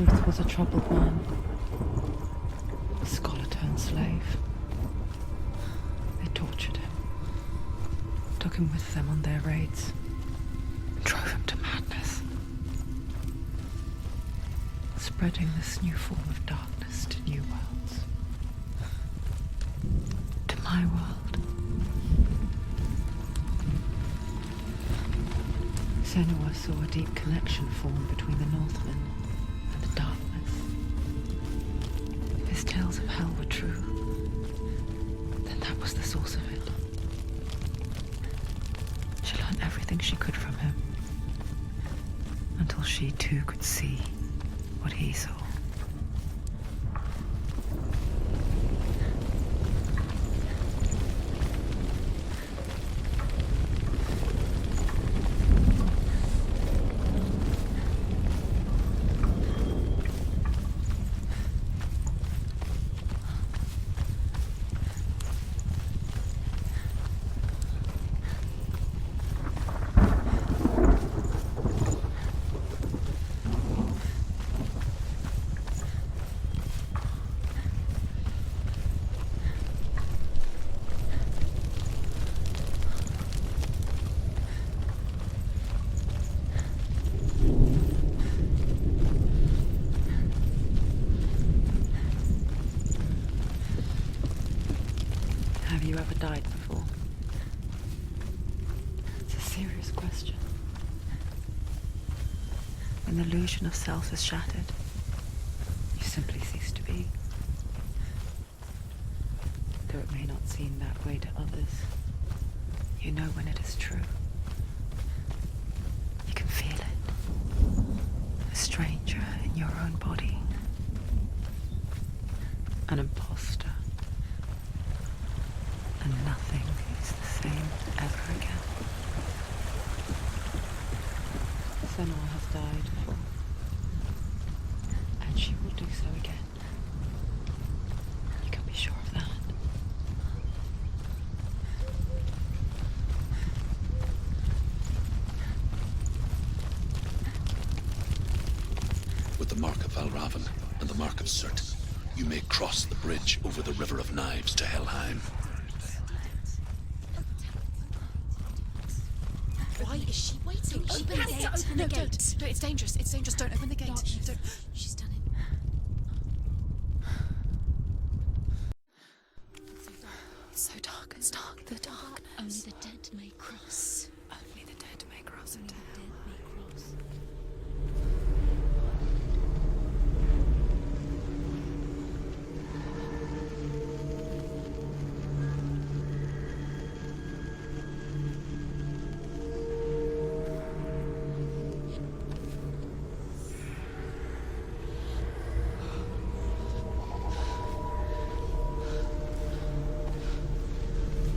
Truth was a troubled man. A scholar turned slave. They tortured him. Took him with them on their raids. Drove him to madness. Spreading this new form of darkness to new worlds. To my world. Senua saw a deep connection form between the Northmen and the darkness. If his tales of hell were true, then that was the source of it. She learned everything she could from him, until she too could see what he saw. Have you ever died before? It's a serious question. When the illusion of self is shattered, you simply cease to be. Though it may not seem that way to others, you know when it is true. You can feel it. A stranger in your own body. An imposter. And nothing is the same ever again. Senua has died before, and she will do so again. You can be sure of that. With the mark of Valravan and the mark of Surt, you may cross the bridge over the River of Knives to Helheim. Why is she waiting? Open the gate. Open the gate. No, it's dangerous. It's dangerous. Don't open the gate. Don't. She's done it. It's so dark. It's dark. The darkness. Only the dead may cross. Only the dead may cross Only into the hell. dead may cross.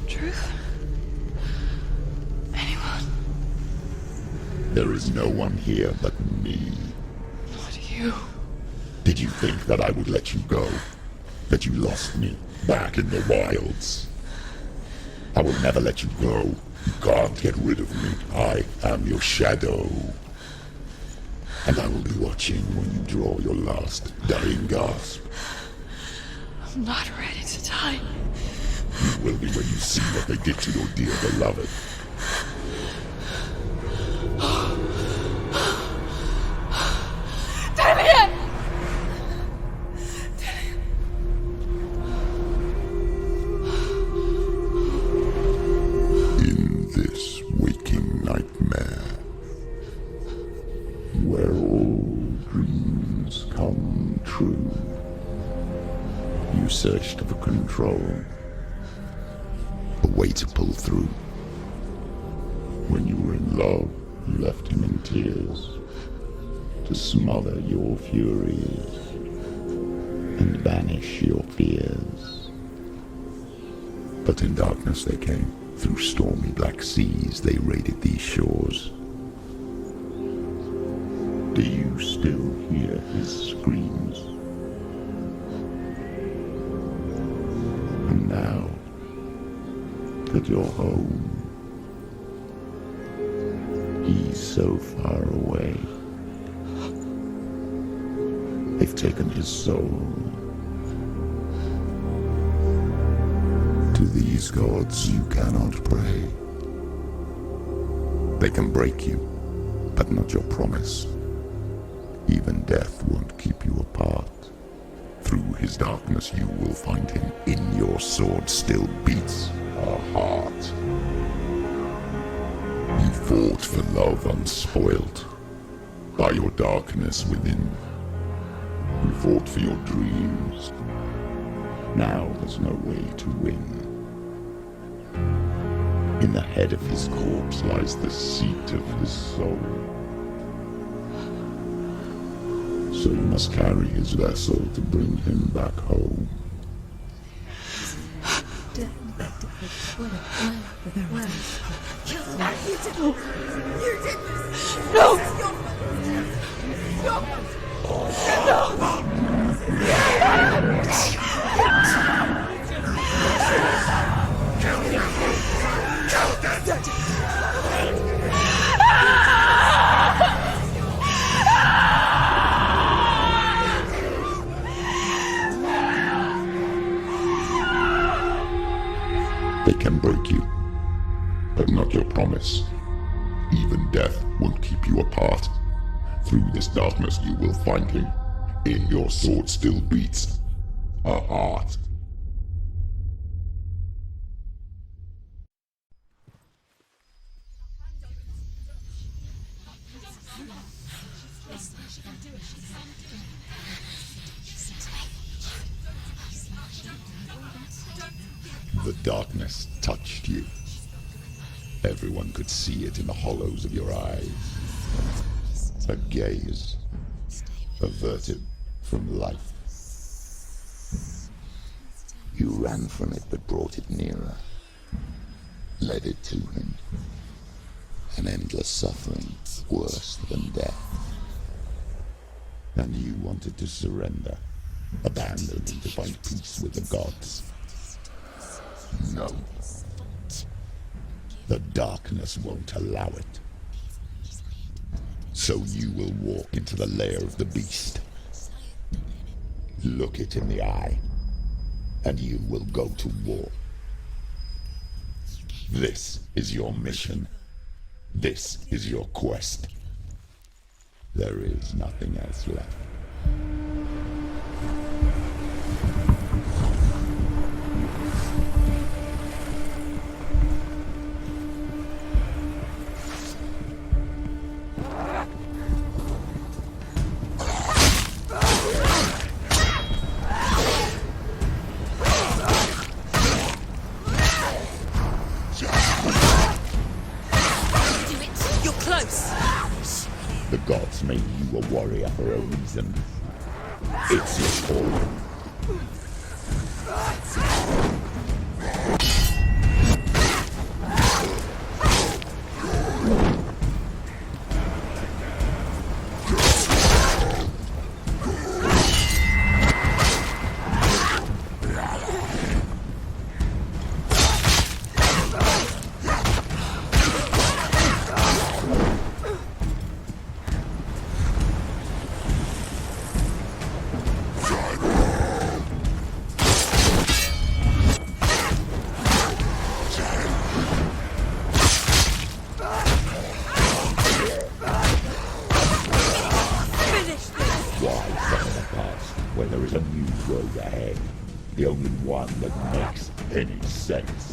Truth? Anyone? There is no one here but me. Not you. Did you think that I would let you go? That you lost me back in the wilds? I will never let you go. You can't get rid of me. I am your shadow. And I will be watching when you draw your last dying gasp. I'm not ready to die. You will be when you see what they did to your dear beloved. In this waking nightmare, where all dreams come true, you searched for control, a way to pull through. When you were in love, you left him in tears, to smother your furies and banish your fears. But in darkness they came, through stormy black seas they raided these shores. Do you still hear his screams? And now that you're home, he's so far away. have taken his soul. To these gods you cannot pray. They can break you, but not your promise. Even death won't keep you apart. Through his darkness you will find him. In your sword still beats a heart. You fought for love unspoilt by your darkness within. You fought for your dreams. Now there's no way to win. In the head of his corpse lies the seat of his soul. So you must carry his vessel to bring him back home. They can break you, but not your promise. Even death won't keep you apart. Through this darkness you will find him. In your sword still beats a heart. The darkness touched you. Everyone could see it in the hollows of your eyes. A gaze averted from life. You ran from it but brought it nearer. Led it to him. An endless suffering worse than death. And you wanted to surrender. Abandon and to find peace with the gods. No. The darkness won't allow it. So you will walk into the lair of the beast. Look it in the eye, and you will go to war. This is your mission. This is your quest. There is nothing else left. The gods made you a warrior for a reason. It's your calling. When there is a new road ahead, the only one that makes any sense.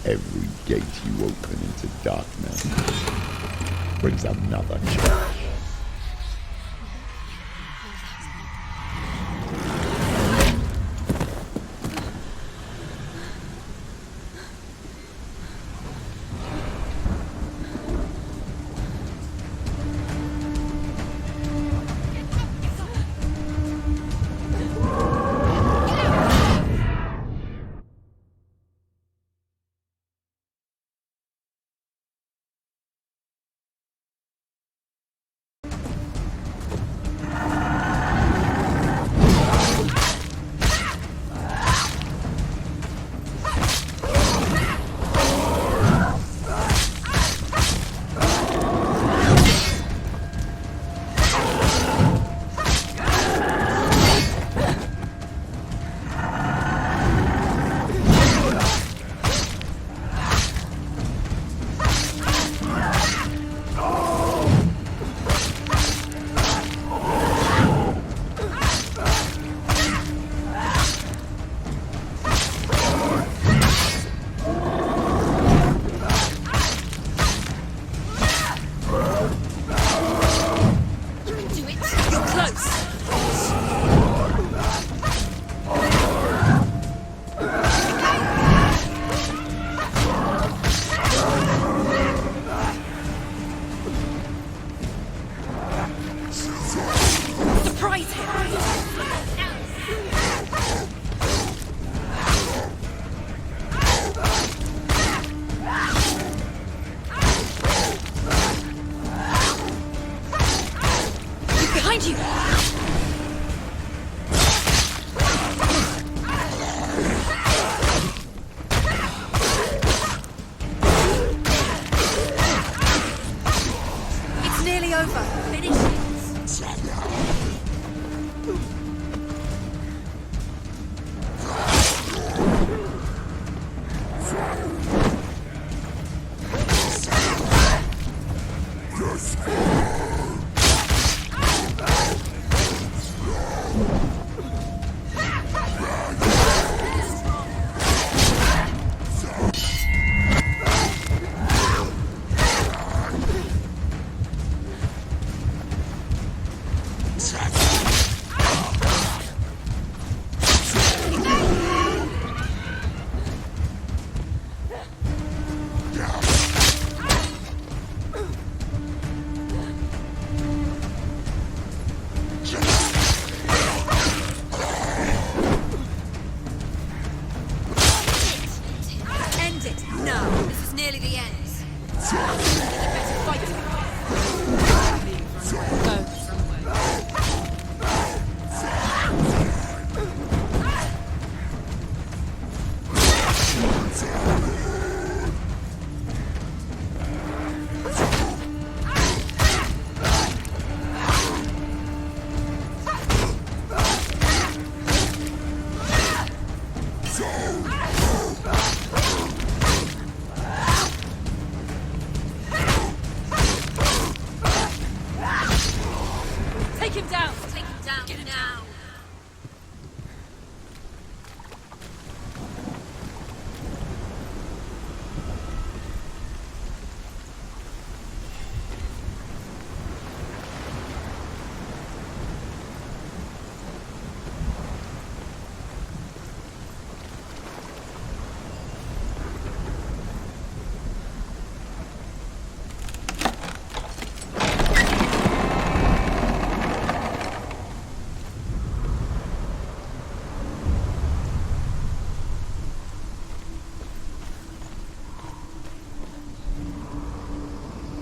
Every gate you open into darkness brings another change.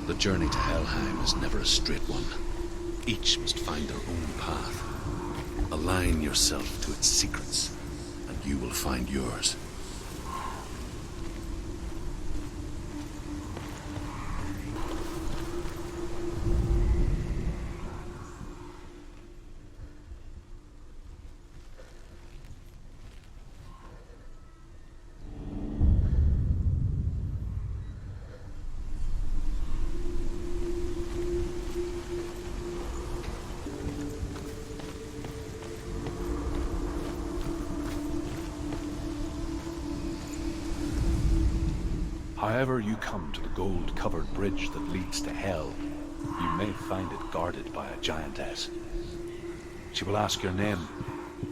The journey to Helheim is never a straight one. Each must find their own path. Align yourself to its secrets, and you will find yours. However you come to the gold-covered bridge that leads to hell, you may find it guarded by a giantess. She will ask your name.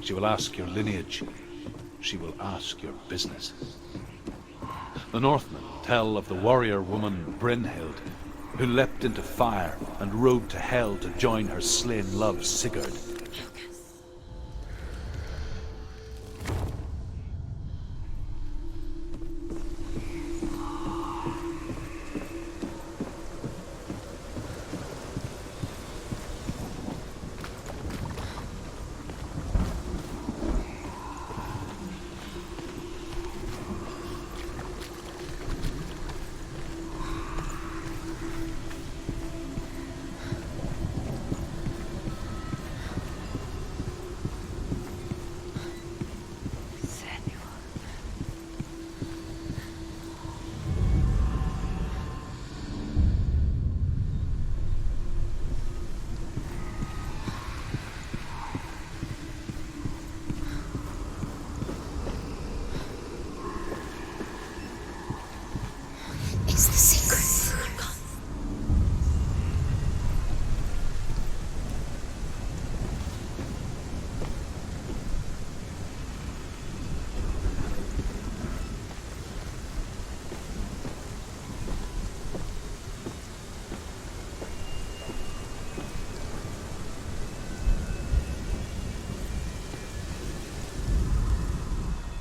She will ask your lineage. She will ask your business. The Northmen tell of the warrior woman Brynhild, who leapt into fire and rode to hell to join her slain love Sigurd. It's the secret. Come.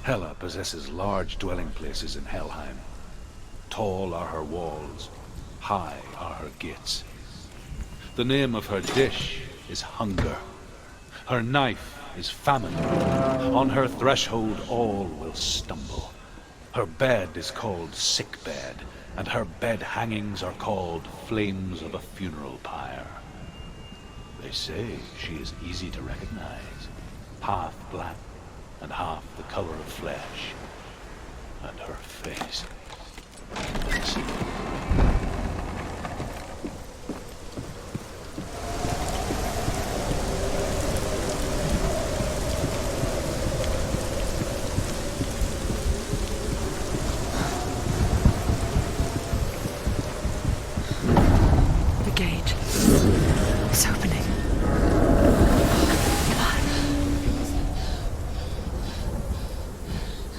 Hela possesses large dwelling places in Helheim. Tall are her walls, high are her gates. The name of her dish is hunger. Her knife is famine. On her threshold all will stumble. Her bed is called sick bed, and her bed hangings are called flames of a funeral pyre. They say she is easy to recognize, half black and half the color of flesh. And her face. Listen. The gate is opening.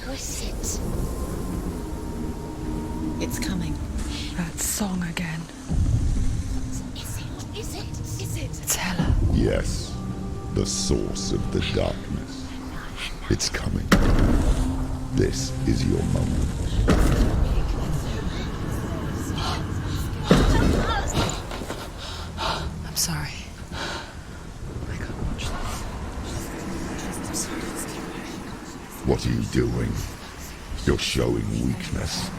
What is it? It's coming. That song again. Is it? Is it? Is it? It's Hela. Yes, the source of the darkness. It's coming. This is your moment. I'm sorry. I can't watch this. What are you doing? You're showing weakness.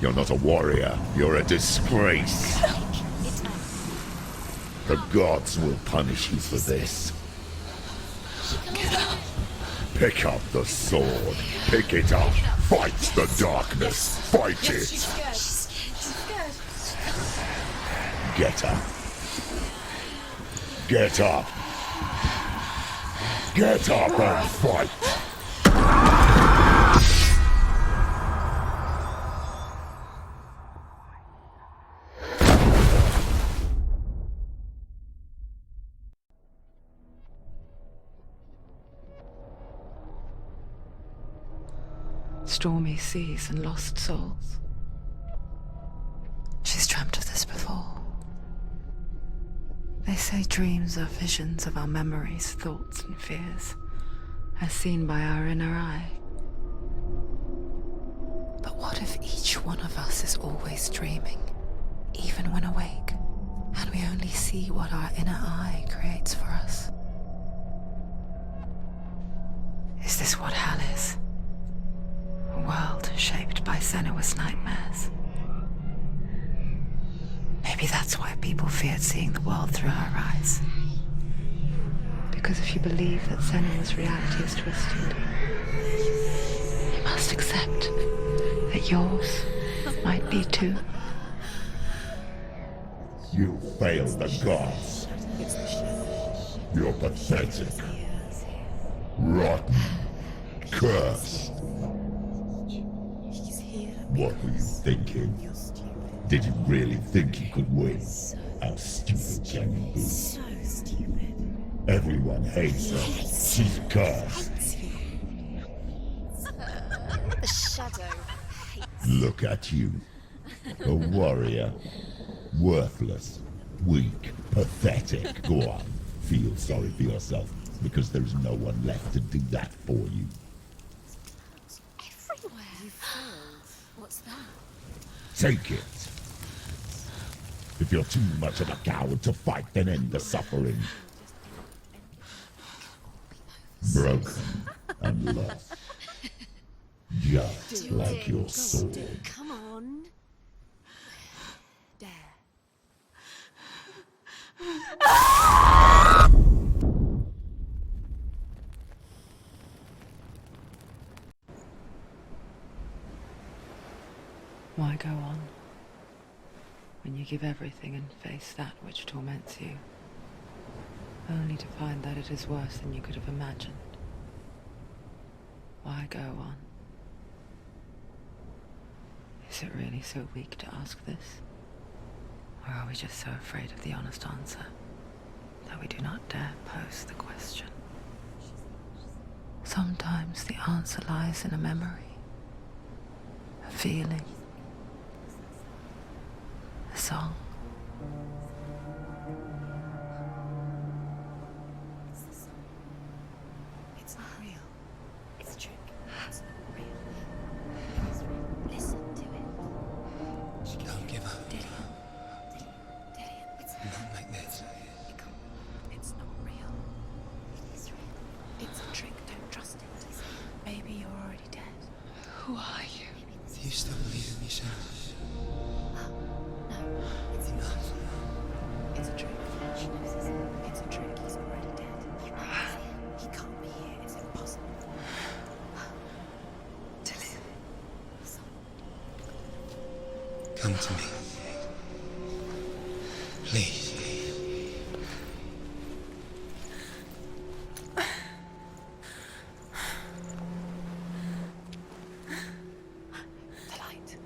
You're not a warrior. You're a disgrace. The gods will punish you for this. Pick up the sword. Pick it up. Fight the darkness. Fight it. Get up. Get up. Get up and fight. Stormy seas and lost souls. She's dreamt of this before. They say dreams are visions of our memories, thoughts and fears, as seen by our inner eye. But what if each one of us is always dreaming, even when awake, and we only see what our inner eye creates for us? Is this what hell is? A world shaped by Senua's nightmares. Maybe that's why people feared seeing the world through her eyes. Because if you believe that Senua's reality is twisted, you must accept that yours might be too. You failed the gods. You're pathetic. Rotten. Cursed. What were you thinking? Did you really think you could win? How stupid can you be? So stupid. Everyone hates her. She's cursed. The shadow hates. Look at you. A warrior. Worthless. Weak. Pathetic. Go on. Feel sorry for yourself, because there's no one left to do that for you. Everywhere. You failed. What's that? Take it. If you're too much of a coward to fight, then end the suffering. Broken and lost. Just like your sword. Come on. Dare. Why go on when you give everything and face that which torments you, only to find that it is worse than you could have imagined? Why go on? Is it really so weak to ask this? Or are we just so afraid of the honest answer that we do not dare pose the question? Sometimes the answer lies in a memory, a feeling, a song. It's not real. It's a trick. It's not real. It's real. Listen to it. Don't give up. Dillian. It's Not like this. it can't. It's not real. It is real. It's a trick. Don't trust it. Maybe you're already dead. Who are you? Do you still believe in yourself? No, it's Enough. It's a trick. She knows this. It's a trick. He's already dead. He can't be here. It's impossible. Dillian. Come to me. Please. The light.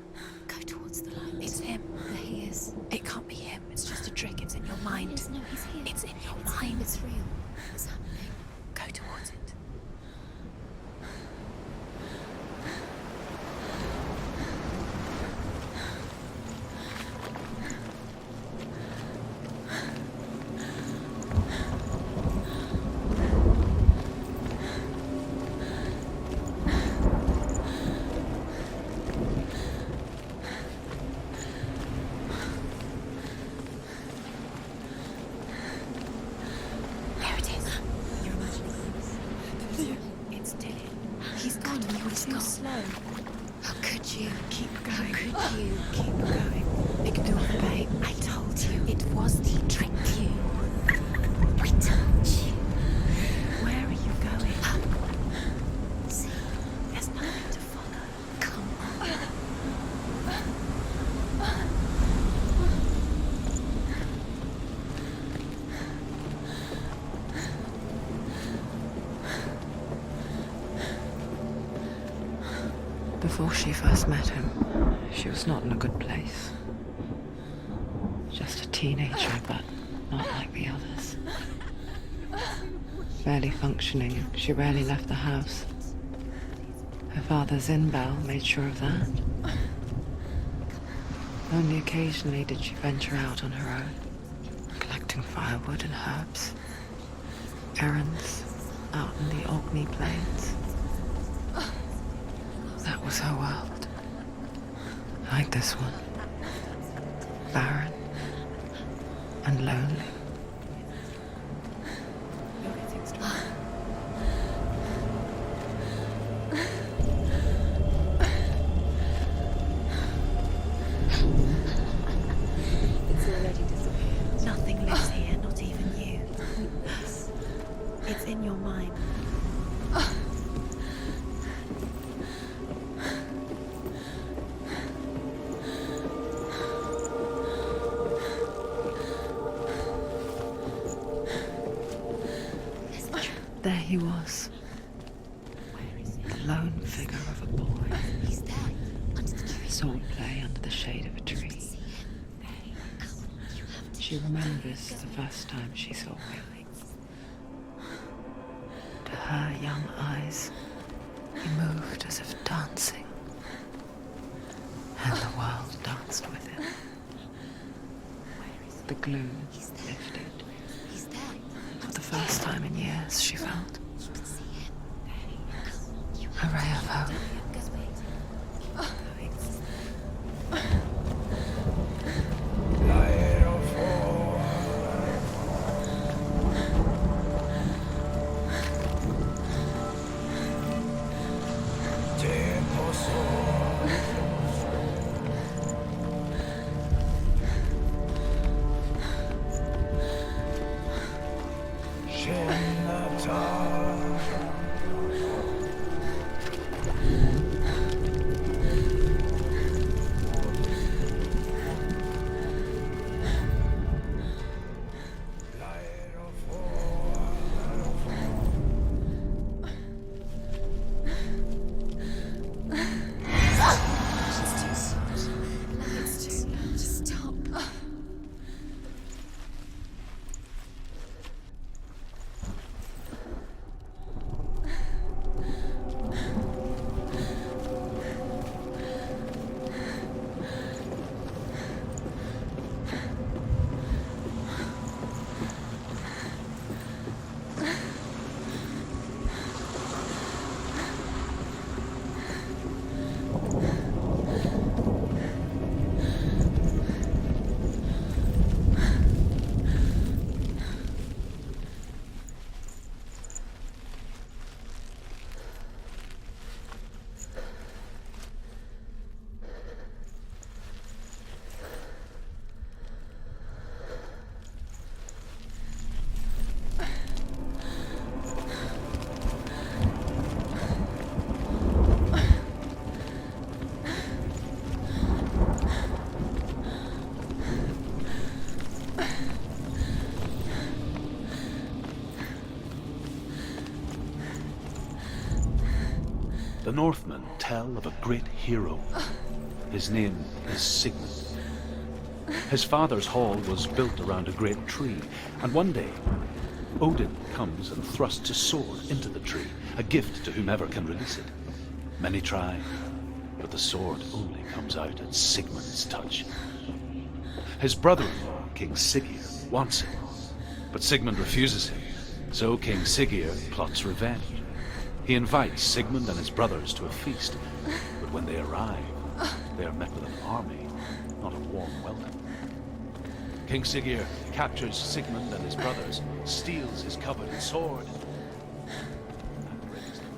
Go towards the light. It's him. There he is. It can't be him. It's just a trick. It's in your mind. No, he's here. It's in your mind. It's real. It's happening. Go towards it. There it is. You're imagining things. It's Dillian. He's gone. You were too slow. How could you? Keep going. How could you? Keep going. Ignore the pain. I told you. It was the trick you. I told you. Where are you going? See, there's nothing to follow. Come on. Before she first met him, she was not in a good place. Just a teenager, but not like the others. Barely functioning, she rarely left the house. Her father's in-bell made sure of that. Only occasionally did she venture out on her own, collecting firewood and herbs, errands out in the Orkney plains. That was her world. Like this one. Barren and lonely. You're getting stronger. It's already disappeared. Nothing lives here, not even you. It's in your mind. There he was, Where is it? the lone figure of a boy. He's there, under the tree. swordplay under the shade of a tree. She remembers the first time she saw me. To her young eyes, he moved as if dancing, and the world danced with him. The glue lifted. For the first time in years, she felt a ray of hope. The Northmen tell of a great hero. His name is Sigmund. His father's hall was built around a great tree, and one day, Odin comes and thrusts a sword into the tree, a gift to whomever can release it. Many try, but the sword only comes out at Sigmund's touch. His brother-in-law, King Siggeir, wants it, but Sigmund refuses him, so King Siggeir plots revenge. He invites Sigmund and his brothers to a feast, but when they arrive, they are met with an army, not a warm welcome. King Siggeir captures Sigmund and his brothers, steals his coveted sword, and brings them.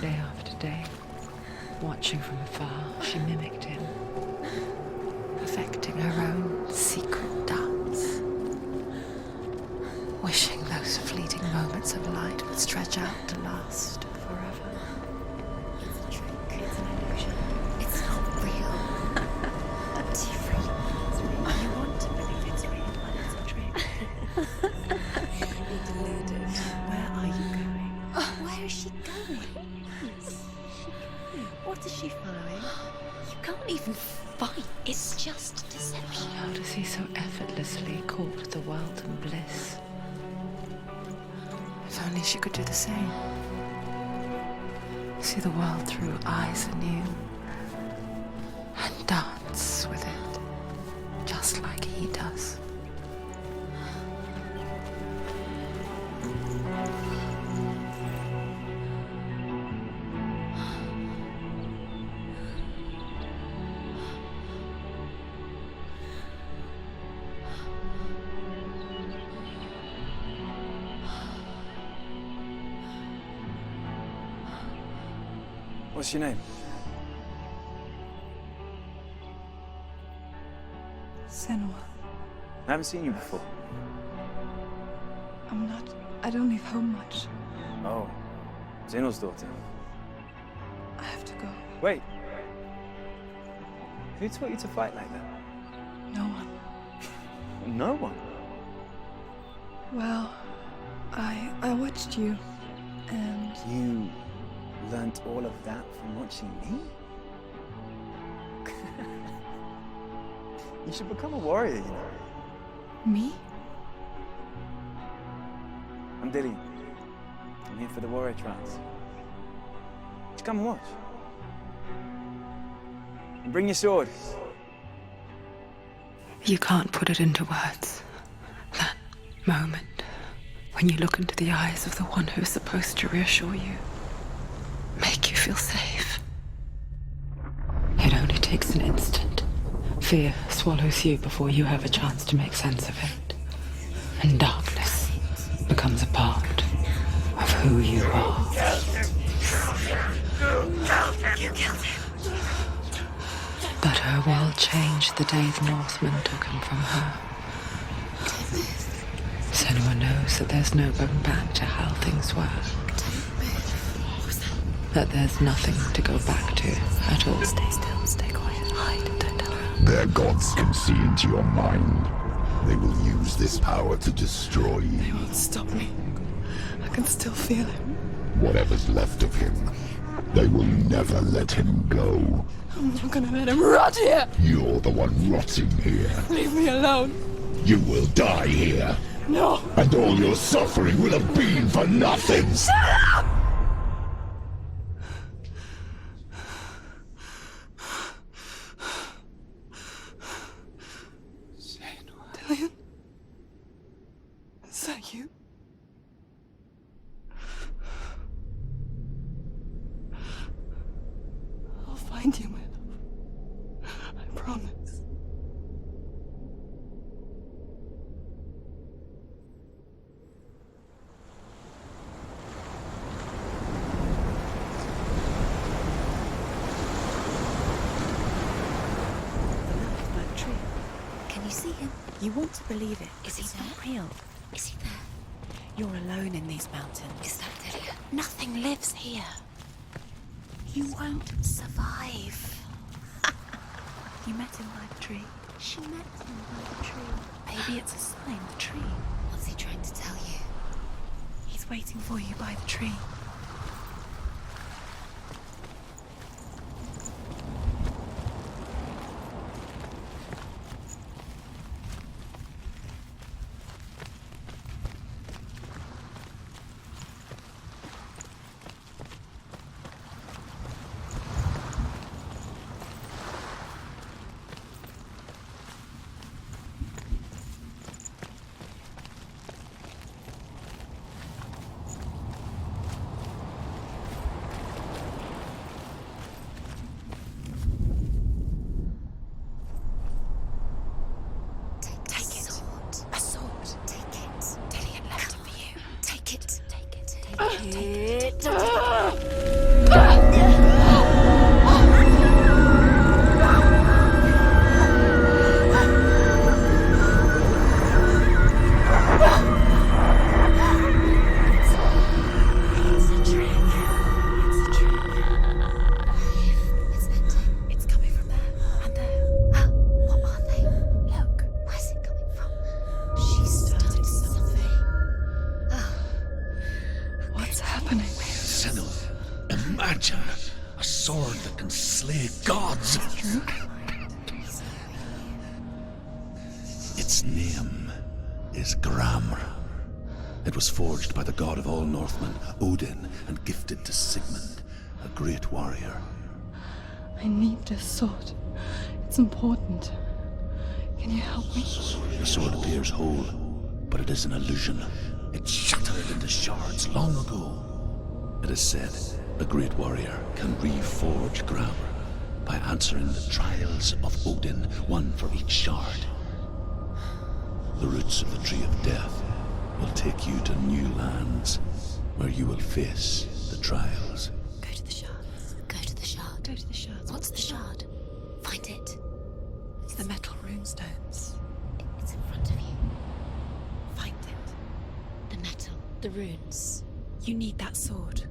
Day after day, watching from afar, she mimicked him, perfecting her own secret dance, wishing those fleeting moments of light would stretch out to last forever. It's a trick. It's an illusion. It's not real. Do you really believe it's real? You want to believe it's real, but it's a trick. You're deluded. Where are you going? Where is she going? What is she following? You can't even fight. It's just deception. How does he so effortlessly court the world and bliss? If only she could do the same. See the world through eyes anew and dance with it, just like he does. What's your name? Senua. I haven't seen you before. I'm not. I don't leave home much. Oh, Zeno's daughter. I have to go. Wait. Who taught you to fight like that? No one. No one. Well, I watched you, and You learnt all of that from watching me? You should become a warrior, you know. me? I'm Dilly. I'm here for the warrior trials. Just come and watch. And bring your sword. You can't put it into words. That moment when you look into the eyes of the one who's supposed to reassure you, make you feel safe. It only takes an instant. Fear swallows you before you have a chance to make sense of it. And darkness becomes a part of who you are. You killed him. But her world changed the day the Northmen took him from her. Senua knows that there's no going back to how things were. That there's nothing to go back to at all. Stay still, stay quiet, hide, don't tell her. Their gods can see into your mind. They will use this power to destroy They you. won't stop me. I can still feel him. Whatever's left of him, they will never let him go. I'm not gonna let him rot here. You're the one rotting here. Leave me alone. You will die here. No. And all your suffering will have been for nothing. Shut up! Dillian? Is that you? I'll find you, my love. I promise. That tree. Can you see him? You want to believe it. Is he It's not there? real. Is he there? You're alone in these mountains. Is that Delia? Nothing lives here. You won't survive. You met him by the tree. She met him by the tree. Maybe it's a sign, the tree. What's he trying to tell you? He's waiting for you by the tree. Take it. Sword. A sword. Take it. Delia left it for you. Take it. Take it. Take it. It's a trick. It's a trick. It's ending. It's coming from there and there. Oh, what are they? Look, where's it coming from? She started something. Oh, What's happening? Senua, imagine a sword that can slay gods. Its name is Gramr. It was forged by the god of all Northmen, Odin, and gifted to Sigmund, a great warrior. I need this sword. It's important. Can you help me? The sword appears whole, but it is an illusion. It shattered into shards long ago. It is said a great warrior can reforge Gramr by answering the trials of Odin, one for each shard. The roots of the Tree of Death will take you to new lands where you will face the trials. go to the shard. Go to the shard. Go to the shards. What's the shard? Find it. It's the metal runestones. It's in front of you. Find it. The The runes. You need that sword.